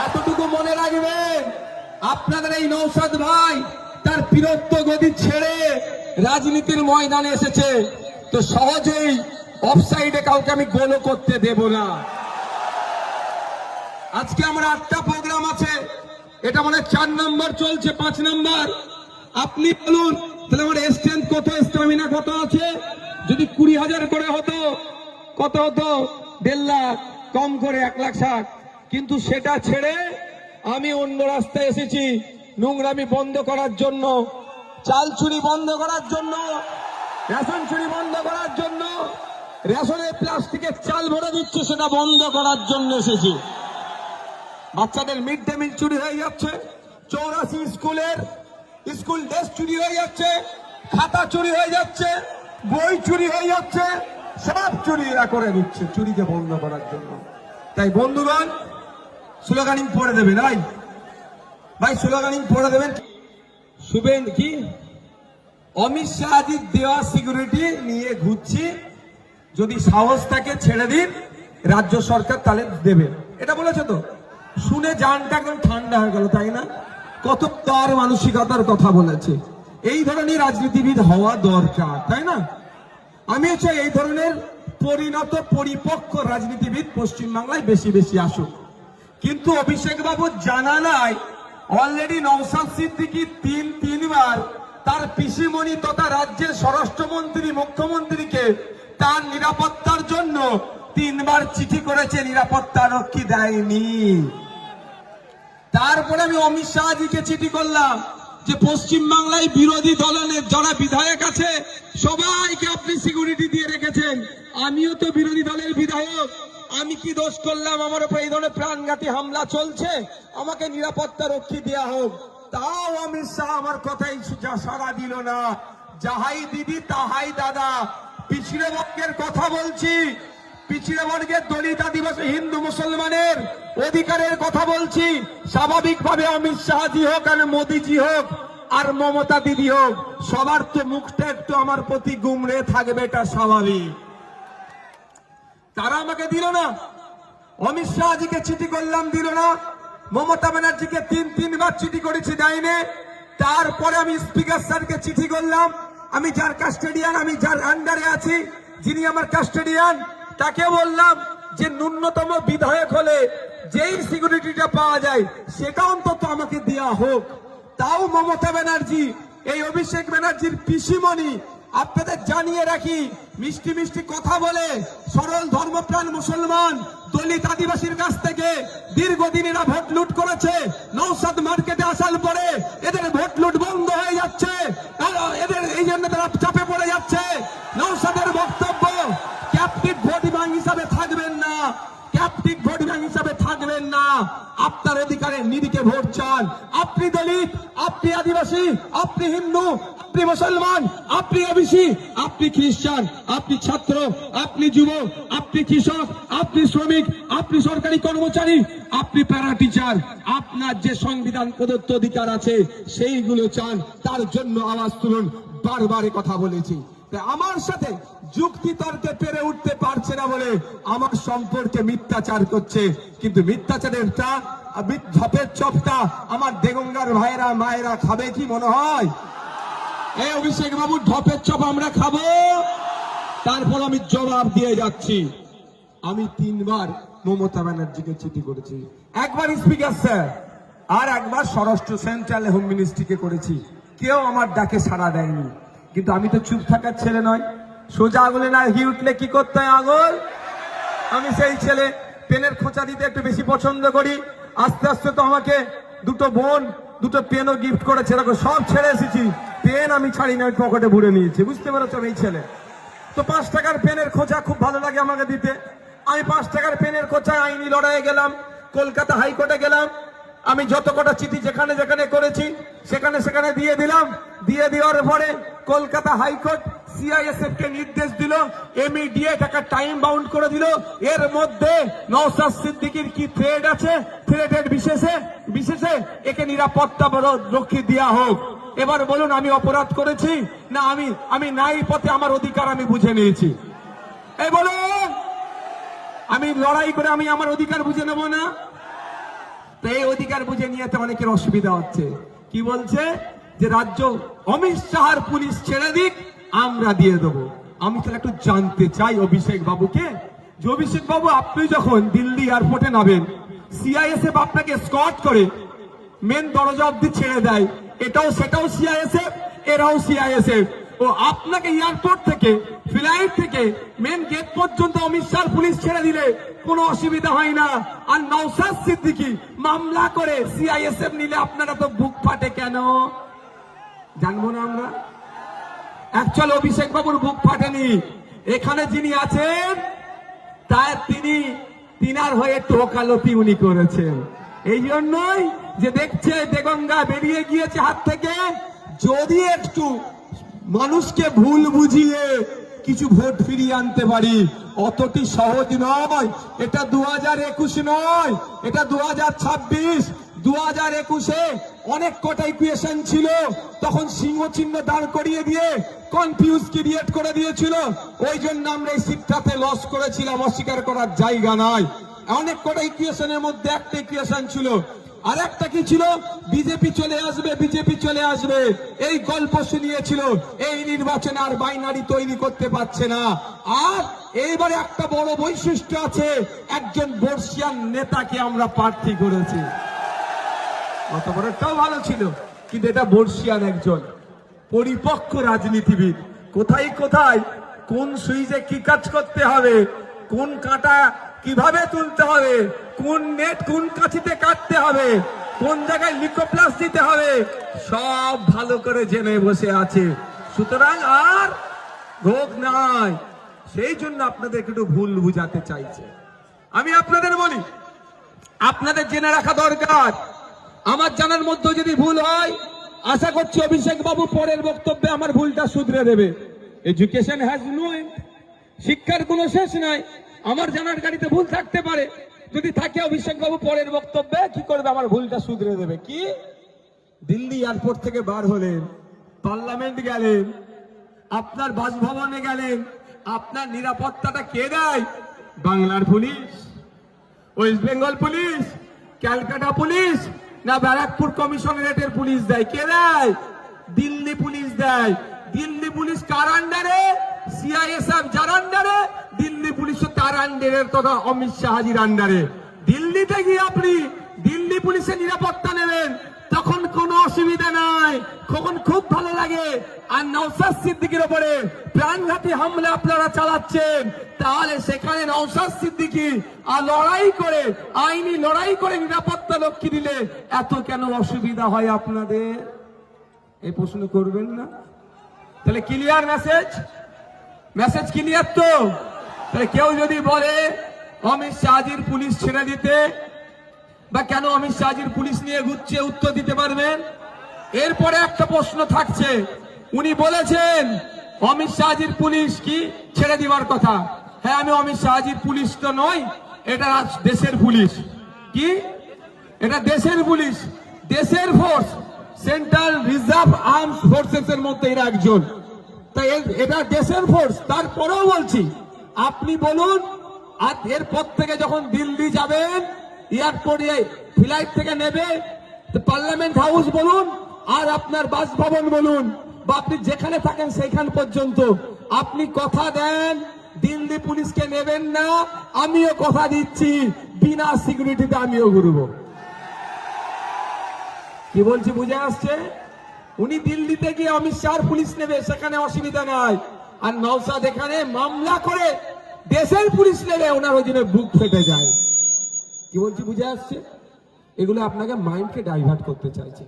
এতটুকু মনে রাখবেন, আপনাদের এই নৌসাদ ভাই তার বীরত্ব গদি ছেড়ে রাজনীতির ময়দানে এসেছে, তো সহজেই অফসাইডে কাউকে আমি গোলও করতে দেব না। আজকে আমার 8টা প্রোগ্রাম আছে, এটা মানে 4 নম্বর চলছে, 5 নম্বর। আপনি বলুন তাহলে আমার স্ট্রেংথ কত, স্টামিনা কত আছে? যদি 20,000 করে হতো কত হতো? 1.5 লাখ, কম করে 1,60,000। কিন্তু সেটা ছেড়ে আমি অন্য রাস্তায় এসেছি, নোংরামি বন্ধ করার জন্য, চাল চুরি বন্ধ করার জন্য, রেশন চুরি বন্ধ করার জন্য, রেশনে প্লাস্টিকের চাল ভরে দিচ্ছে সেটা বন্ধ করার জন্য এসেছি। বাচ্চাদের মিড ডে মিল চুরি হয়ে যাচ্ছে, 84 স্কুলের স্কুল ড্রেস চুরি হয়ে যাচ্ছে, খাতা চুরি হয়ে যাচ্ছে, বই চুরি হয়ে যাচ্ছে, সব চুরি এরা করে দিচ্ছে চুরিকে বন্ধ করার জন্য। তাই বন্ধুগণ স্লোগানিং পড়ে দেবেন, ভাই স্লোগানিং পড়ে দেবেন। শুভেন কি অমিত শাহজির দেওয়া সিকিউরিটি নিয়ে ঘুরছি, যদি সাহস থাকে ছেড়ে দিন, রাজ্য সরকার তাহলে দেবে, এটা বলেছে। তো শুনে জানটা একদম ঠান্ডা হয়ে গেল, তাই না? কত তার মানসিকতার কথা বলেছে। এই ধরনের রাজনীতিবিদ হওয়া দরকার, তাই না? আমি চাই এই ধরনের পরিণত পরিপক্ক রাজনীতিবিদ পশ্চিমবাংলায় বেশি বেশি আসুক। কিন্তু অভিষেক বাবু জানা নাই অলরেডি নওশাদ সিদ্দিকী তিনবার তার পিসিমণি তথা রাজ্যের স্বরাষ্ট্রমন্ত্রী মুখ্যমন্ত্রীকে তার নিরাপত্তার জন্য 3বার চিঠি করেছে, নিরাপত্তা রক্ষী দেয়নি। তারপরে আমি অমিত শাহজিকে চিঠি করলাম যে পশ্চিমবাংলায় বিরোধী দলের যারা বিধায়ক আছে সবাইকে আপনি সিকিউরিটি দিয়ে রেখেছেন, আমিও তো বিরোধী দলের বিধায়ক, আমি কি দোষ করলাম আমার উপর এই ধরনের প্রাণঘাতী হামলা চলছে, আমাকে নিরাপত্তা রক্ষী দেওয়া হোক। তাও অমিত শাহ আমার কথাই সাড়া দিল না। যাহাই দিদি তাহাই দাদা, পিছিয়ে বর্গের কথা বলছি, পিছিয়ে বর্গের দলিত আদিবাসী হিন্দু মুসলমানের অধিকারের কথা বলছি। স্বাভাবিকভাবে অমিত শাহজি হোক আর মোদীজি হোক আর মমতা দিদি হোক, সবার তো মুখটা একটু আমার প্রতি গুমড়ে থাকবে, এটা স্বাভাবিক। তারা আমাকে দিল না, অমিত শাহজিকে চিঠি করলাম দিল না, মমতা ব্যানার্জিকে 3বার চিঠি করেছি দেয়নি। তারপরে আমি স্পিকার স্যারকে চিঠি করলাম, আমি যার কাস্টোডিয়ান, আমি যার আন্ডারে আছি, যিনি আমার কাস্টোডিয়ান, তাকে বললাম যে ন্যূনতম বিধায়ক হলে যেই সিকিউরিটিটা পাওয়া যায় সেটা অন্তত আমাকে দেওয়া হোক। তাও মমতা ব্যানার্জি, এই অভিষেক ব্যানার্জির পিসিমণি, আপনাদের জানিয়ে রাখি, মিষ্টি মিষ্টি কথা বলে সরল ধর্মপ্রাণ মুসলমান দলিত আদিবাসীর কাছ থেকে দীর্ঘদিন এরা ভোট লুট করেছে। নওশাদ মার্কেটে আসার পরে এদের ভোট লুট বন্ধ হয়ে যাচ্ছে, এদের এই জন্য তারা চাপে পড়ে যাচ্ছে। নওশাদের বক্তব্য ক্যাপটিভ ভোট ব্যাংক হিসাবে থাকবেন না, ক্যাপটিভ ভোট ব্যাংক হিসাবে থাকবেন না, আপনার অধিকারে নিরিখে ভোট চান। আপনি দলিত, আপনি আদিবাসী, আপনি হিন্দু, আপনি মুসলমান, আপনি ওবিসি, আপনি খ্রিস্টান, আপনি ছাত্র, আপনি যুবক, আপনি কৃষক, আপনি শ্রমিক, আপনি সরকারি কর্মচারী, আপনি প্যারা টিচার, আপনার যে সংবিধান প্রদত্ত অধিকার আছে সেইগুলো চান, তার জন্য আওয়াজ তুলুন। বারবার কথা বলেছি, আমার সাথে যুক্তি তর্কে পেরে উঠতে পারছে না বলে আমার সম্পর্কে মিথ্যাচার করছে। কিন্তু মিথ্যাচারের ঝপের চপটা আমার দেগঙ্গার ভাইরা মায়েরা খাবে কি মনে হয়? এই অভিষেক বাবু ঢপের চপ আমরা খাবো? তারপর আমি জবাব দিয়ে যাচ্ছি। আমি 3বার মমতা ব্যানার্জিকে চিঠি করেছি, একবার স্পিকার স্যার আর একবার স্বরাষ্ট্র সেন্ট্রাল হোম মিনিস্ট্রিকে করেছি, কেউ আমার ডাকে সাড়া দেয়নি। কিন্তু আমি তো চুপ থাকার ছেলে নয়, সোজা আঙুলে না ঘি উঠলে কি করতে হয় আঙুল, আমি সেই ছেলে। পেনের খোঁচা দিতে একটু বেশি পছন্দ করি। আস্তে আস্তে তো আমাকে 2টো বোন 2টো পেনও গিফট করেছে, এরকম সব ছেড়ে এসেছি। পেন আমি ছাড়ি না, পকেটে ভরে নিয়েছি, বুঝতে পেরেছ? এই ছেলে তো 5 টাকার পেনের খোঁচা খুব ভালো লাগে আমাকে দিতে। আমি 5 টাকার পেনের খোঁচায় আইনি লড়াইয়ে গেলাম, কলকাতা হাইকোর্টে গেলাম। আমি যত কটা চিঠি যেখানে যেখানে করেছি সেখানে সেখানে দিয়ে দিলাম। দিয়ে দেওয়ার পরে কলকাতা হাইকোর্ট সিআইএসএফ কে নির্দেশ দিল, ইমিডিয়েট একটা টাইম বাউন্ড করে দিল। এর মধ্যে নওশাদ সিদ্দিকীর কি থ্রেড আছে, থ্রেডের বিশেষে একে নিরাপত্তা রক্ষী দেওয়া হোক। এবার বলুন আমি অপরাধ করেছি না আমি নাই পথে আমার অধিকার আমি বুঝে নিয়েছি? এই বলুন, আমি লড়াই করে আমি আমার অধিকার বুঝে নেব না? তো এই অধিকার বুঝে নিয়ে তো অনেকের অসুবিধা হচ্ছে। কি বলছে যে রাজ্য অমিত শাহর পুলিশ ছেড়ে দিক, আমরা দিয়ে দেবো। আমি তাহলে একটু জানতে চাই অভিষেক বাবুকে, যে অভিষেক বাবু আপনি যখন দিল্লি এয়ারপোর্টে নামেন, সিআইএসএফ আপনাকে স্কট করে মেন দরজা অব্দি ছেড়ে দেয়, এটাও সেটাও সিআইএসএফ, এরাও সিআইএসএফ। ও আপনাকে এয়ারপোর্ট থেকে ফ্লাইট থেকে মেন গেট পর্যন্ত অমিত শাহ পুলিশ ছেড়ে দিলে কোনো অসুবিধা হয় না। আর নওশাদ সিদ্দিকী মামলা করে সিআইএসএফ নিলে আপনারা তো বুক ফাটে কেন? জানবো না আমরা? অ্যাকচুয়ালি অভিষেক বাবুর বুক ফাটেনি, এখানে যিনি আছেন তার তিনার হয়ে টোকালতি উনি করেছেন। এই জন্যই যে দেখছে দেগঙ্গা বেরিয়ে গিয়েছে হাত থেকে, যদি একটু মানুষকে ভুল বুঝিয়ে কিছু ভোট ফিরিয়ে আনতে পারি, অতটি সহজ নয়। এটা 2021 নয়, এটা 2026। 2021-এ অনেক কটা ইকুয়েশন ছিল, তখন সিংহ চিহ্ন দাঁড় করিয়ে দিয়ে কনফিউজ ক্রিয়েট করে দিয়েছিল। ওই জন্য আমরা এই সিটটাতে লস করেছিলাম, অস্বীকার করার জায়গা নাই। অনেক কটা ইকুয়েশনের মধ্যে একটা ইকুয়েশন ছিল, আর একটা কি ছিল, বিজেপি চলে আসবে, বিজেপি চলে আসবে, এই গল্প শুনিয়েছিল। এই নির্বাচনে আর বাইনারি তৈরি করতে পারছে না। আর এইবারে একটা বড় বৈশিষ্ট্য আছে, একজন বর্ষিয়ান নেতাকে আমরা প্রার্থী করেছি। অত বড়টাও ভালো ছিল, কিন্তু এটা বর্ষিয়ান একজন পরিপক্ক রাজনীতিবিদ। কোথায় কোথায় কোন সুইচে কি কাজ করতে হবে, কোন কাঁটা কিভাবে তুলতে হবে, কোন নেট কোন কাছিতে কাটতে হবে, কোন জায়গায় লিকোপ্লাস দিতে হবে, সব ভালো করে জেনে বসে আছে। সুতরাং আর রোগ নাই। সেই জন্য আপনাদের একটু ভুল বুঝাতে চাইছে। আমি আপনাদের বলি, আপনাদের জেনে রাখা দরকার। আমার জানার মধ্যে যদি ভুল হয়, আশা করছি অভিষেক বাবু পরের বক্তব্যে আমার ভুলটা শুধরে দেবে। এডুকেশন হ্যাজ নো এন্ড, শিক্ষার কোনো শেষ নাই। আমার জানার গাড়িতে ভুল থাকতে পারে, যদি থাকে অভিষেক বাবু পরের বক্তব্যে কি করবে, আমার ভুলটা শুধরে দেবে। কি দিল্লি এয়ারপোর্ট থেকে বার হলেন, পার্লামেন্ট গেলেন, আপনার বাসভবনে গেলেন, আপনার নিরাপত্তাটা কে দেয়? বাংলার police, West Bengal police, Calcutta police, না ব্যারাকপুর কমিশনারেটের পুলিশ দেয়? কে দেয়? দিল্লি পুলিশ দেয়। দিল্লি পুলিশ কার আন্ডারে? সিআইএসএফ যার আন্ডারে, দিল্লি পুলিশও তার আন্ডারে, তথা অমিত শাহজির আন্ডারে। দিল্লিতে গিয়ে আপনি দিল্লি পুলিশের নিরাপত্তা নেবেন, তখন কোনো অসুবিধা নাই, তখন খুব ভালো লাগে। আর নওশাদ সিদ্দিকীর উপরে প্রাণঘাতী হামলা আপনারা চালাচ্ছেন, তাহলে সেখানে নওশাদ সিদ্দিকী আর লড়াই করে, আইনি লড়াই করে নিরাপত্তা রক্ষী দিলে এত কেন অসুবিধা হয় আপনাদের? এই প্রশ্ন করবেন না? তাহলে ক্লিয়ার মেসেজ, মেসেজ ক্লিয়ার তো? তাহলে কেউ যদি বলে অমিত শাহজির পুলিশ ছেড়ে দিতে, বা কেন অমিত শাহজির পুলিশ নিয়ে ঘুরছে, উত্তর দিতে পারবেন? এরপরে একটা প্রশ্ন থাকছে, উনি বলেছেন অমিত শাহজির পুলিশ কি ছেড়ে দিবার কথা। হ্যাঁ, আমি অমিত শাহজির পুলিশ তো নয়, এটা দেশের পুলিশ। কি এটা দেশের পুলিশ, দেশের force, central reserve arms forces এর মধ্যে এরা একজন। তাই এটা দেশের ফোর্স। তারপরেও বলছি, আপনি বলুন, আর এরপর থেকে যখন দিল্লি যাবেন, এয়ারপোর্টে ফ্লাইট থেকে নেবে, পার্লামেন্ট হাউস বলুন আর আপনার বাসভবন বলুন, বা আপনি যেখানে থাকেন সেইখান পর্যন্ত আপনি কথা দেন দিল্লি পুলিশকে নেবেন না। আমিও কথা দিচ্ছি, বিনা সিকিউরিটিতে আমিও ঘুরবো। কি বলছি বুঝে আসছে? উনি দিল্লিতে গিয়ে অমিত শাহ পুলিশ নেবে, সেখানে অসুবিধা নাই। আর নওশাদ এখানে মামলা করে দেশের পুলিশ নেবে, ওনার ওই জন্য বুক ফেটে যায়। কি বলছি বুঝে আসছে? এগুলো আপনাকে মাইন্ডকে ডাইভার্ট করতে চাইছে।